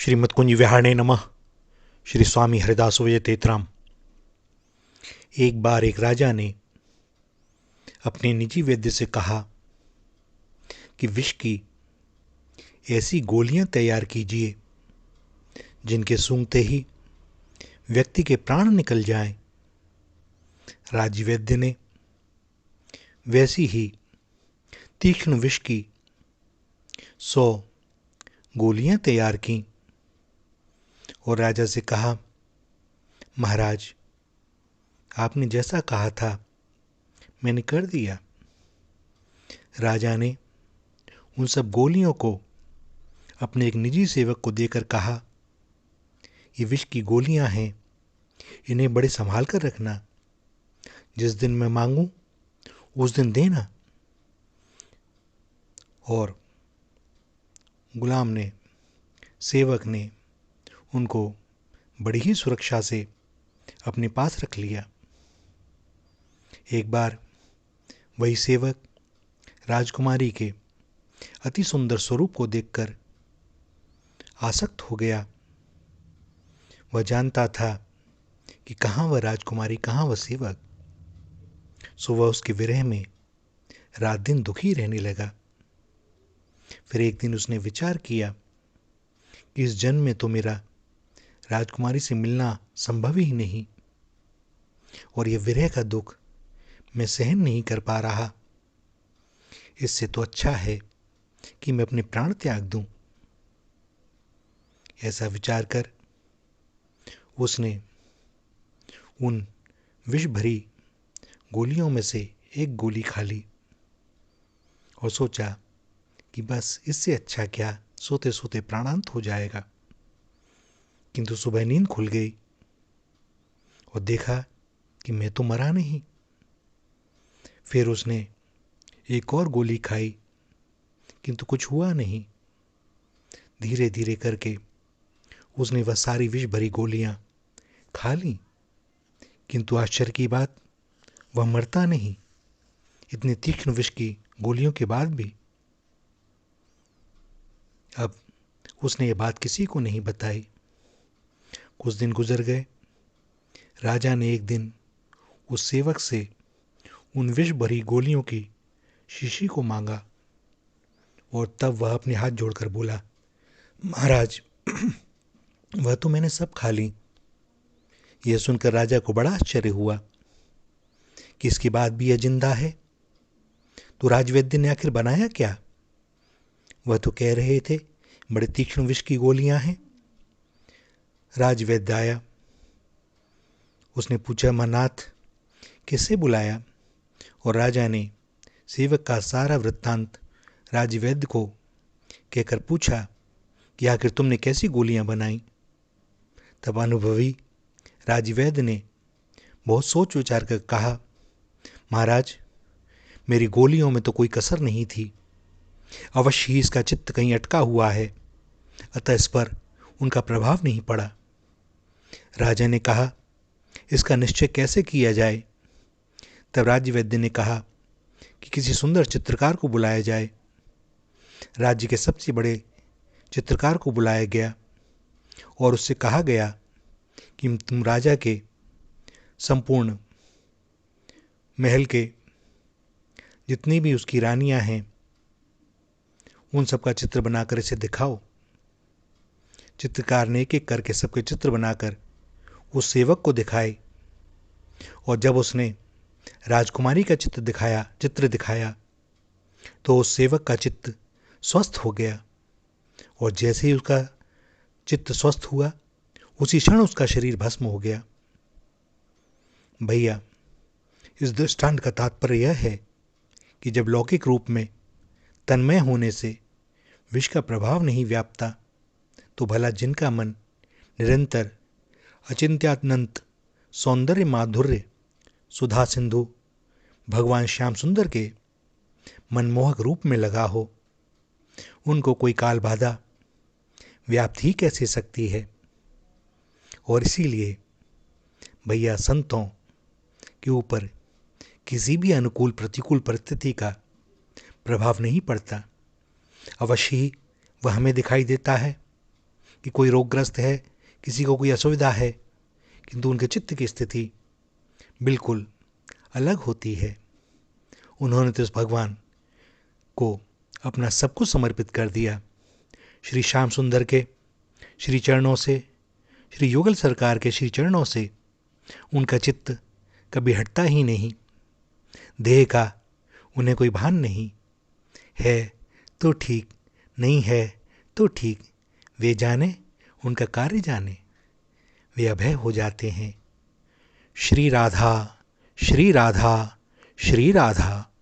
श्रीमद्कुंज विहारणे नमः। श्री स्वामी हरिदासोय तेतराम। एक बार एक राजा ने अपने निजी वैद्य से कहा कि विष की ऐसी गोलियां तैयार कीजिए जिनके सूंघते ही व्यक्ति के प्राण निकल जाएं। राजवैद्य ने वैसी ही तीक्ष्ण विष की 100 गोलियां तैयार की और राजा से कहा, महाराज, आपने जैसा कहा था मैंने कर दिया। राजा ने उन सब गोलियों को अपने एक निजी सेवक को देकर कहा, ये विष की गोलियां हैं, इन्हें बड़े संभाल कर रखना। जिस दिन मैं मांगूं उस दिन देना। और गुलाम ने, सेवक ने उनको बड़ी ही सुरक्षा से अपने पास रख लिया। एक बार वही सेवक राजकुमारी के अति सुंदर स्वरूप को देखकर आसक्त हो गया। वह जानता था कि कहाँ वह राजकुमारी, कहाँ वह सेवक। सो वह उसके विरह में रात दिन दुखी रहने लगा। फिर एक दिन उसने विचार किया कि इस जन्म में तो मेरा राजकुमारी से मिलना संभव ही नहीं, और यह विरह का दुख मैं सहन नहीं कर पा रहा। इससे तो अच्छा है कि मैं अपने प्राण त्याग दूं। ऐसा विचार कर उसने उन विष भरी गोलियों में से एक गोली खा ली और सोचा कि बस इससे अच्छा क्या, सोते सोते प्राणांत हो जाएगा। किंतु सुबह नींद खुल गई और देखा कि मैं तो मरा नहीं। फिर उसने एक और गोली खाई, किंतु कुछ हुआ नहीं। धीरे धीरे करके उसने वह सारी विष भरी गोलियां खा ली, किंतु आश्चर्य की बात, वह मरता नहीं, इतने तीक्ष्ण विष की गोलियों के बाद भी। अब उसने ये बात किसी को नहीं बताई। कुछ दिन गुजर गए। राजा ने एक दिन उस सेवक से उन विष भरी गोलियों की शीशी को मांगा और तब वह अपने हाथ जोड़कर बोला, महाराज, वह तो मैंने सब खा ली। यह सुनकर राजा को बड़ा आश्चर्य हुआ कि इसके बाद भी यह जिंदा है। तो राजवैद्य ने आखिर बनाया क्या? वह तो कह रहे थे बड़े तीक्ष्ण विष की गोलियां हैं। राजवैद्य आया। उसने पूछा, महानाथ, किससे बुलाया? और राजा ने सेवक का सारा वृत्तांत राजवैद्य को कहकर पूछा कि आखिर तुमने कैसी गोलियां बनाई? तब अनुभवी राजवैद्य ने बहुत सोच विचार कर कहा, महाराज, मेरी गोलियों में तो कोई कसर नहीं थी। अवश्य ही इसका चित्त कहीं अटका हुआ है, अतः इस पर उनका प्रभाव नहीं पड़ा। राजा ने कहा, इसका निश्चय कैसे किया जाए? तब राजवैद्य ने कहा कि किसी सुंदर चित्रकार को बुलाया जाए। राज्य के सबसे बड़े चित्रकार को बुलाया गया और उससे कहा गया कि तुम राजा के संपूर्ण महल के जितनी भी उसकी रानियां हैं उन सबका चित्र बनाकर इसे दिखाओ। चित्रकार ने एक एक करके सबके चित्र बनाकर उस सेवक को दिखाए और जब उसने राजकुमारी का चित्र दिखाया तो उस सेवक का चित्त स्वस्थ हो गया और जैसे ही उसका चित्त स्वस्थ हुआ उसी क्षण उसका शरीर भस्म हो गया। भैया, इस दृष्टांत का तात्पर्य यह है कि जब लौकिक रूप में तन्मय होने से विष का प्रभाव नहीं व्यापता, तो भला जिनका मन निरंतर अचिंत्यानंत सौंदर्य माधुर्य सुधा सिंधु भगवान श्याम सुंदर के मनमोहक रूप में लगा हो, उनको कोई काल बाधा व्याप्त ही कैसे सकती है। और इसीलिए भैया, संतों के ऊपर किसी भी अनुकूल प्रतिकूल परिस्थिति का प्रभाव नहीं पड़ता। अवश्य ही वह हमें दिखाई देता है कि कोई रोगग्रस्त है, किसी को कोई असुविधा है, किंतु उनके चित्त की स्थिति बिल्कुल अलग होती है। उन्होंने तो उस भगवान को अपना सब कुछ समर्पित कर दिया। श्री श्याम सुंदर के श्री चरणों से, श्री युगल सरकार के श्री चरणों से उनका चित्त कभी हटता ही नहीं। देह का उन्हें कोई भान नहीं है तो ठीक, नहीं है तो ठीक, वे जाने उनका कार्य जाने, वे अभय हो जाते हैं। श्री राधा, श्री राधा, श्री राधा।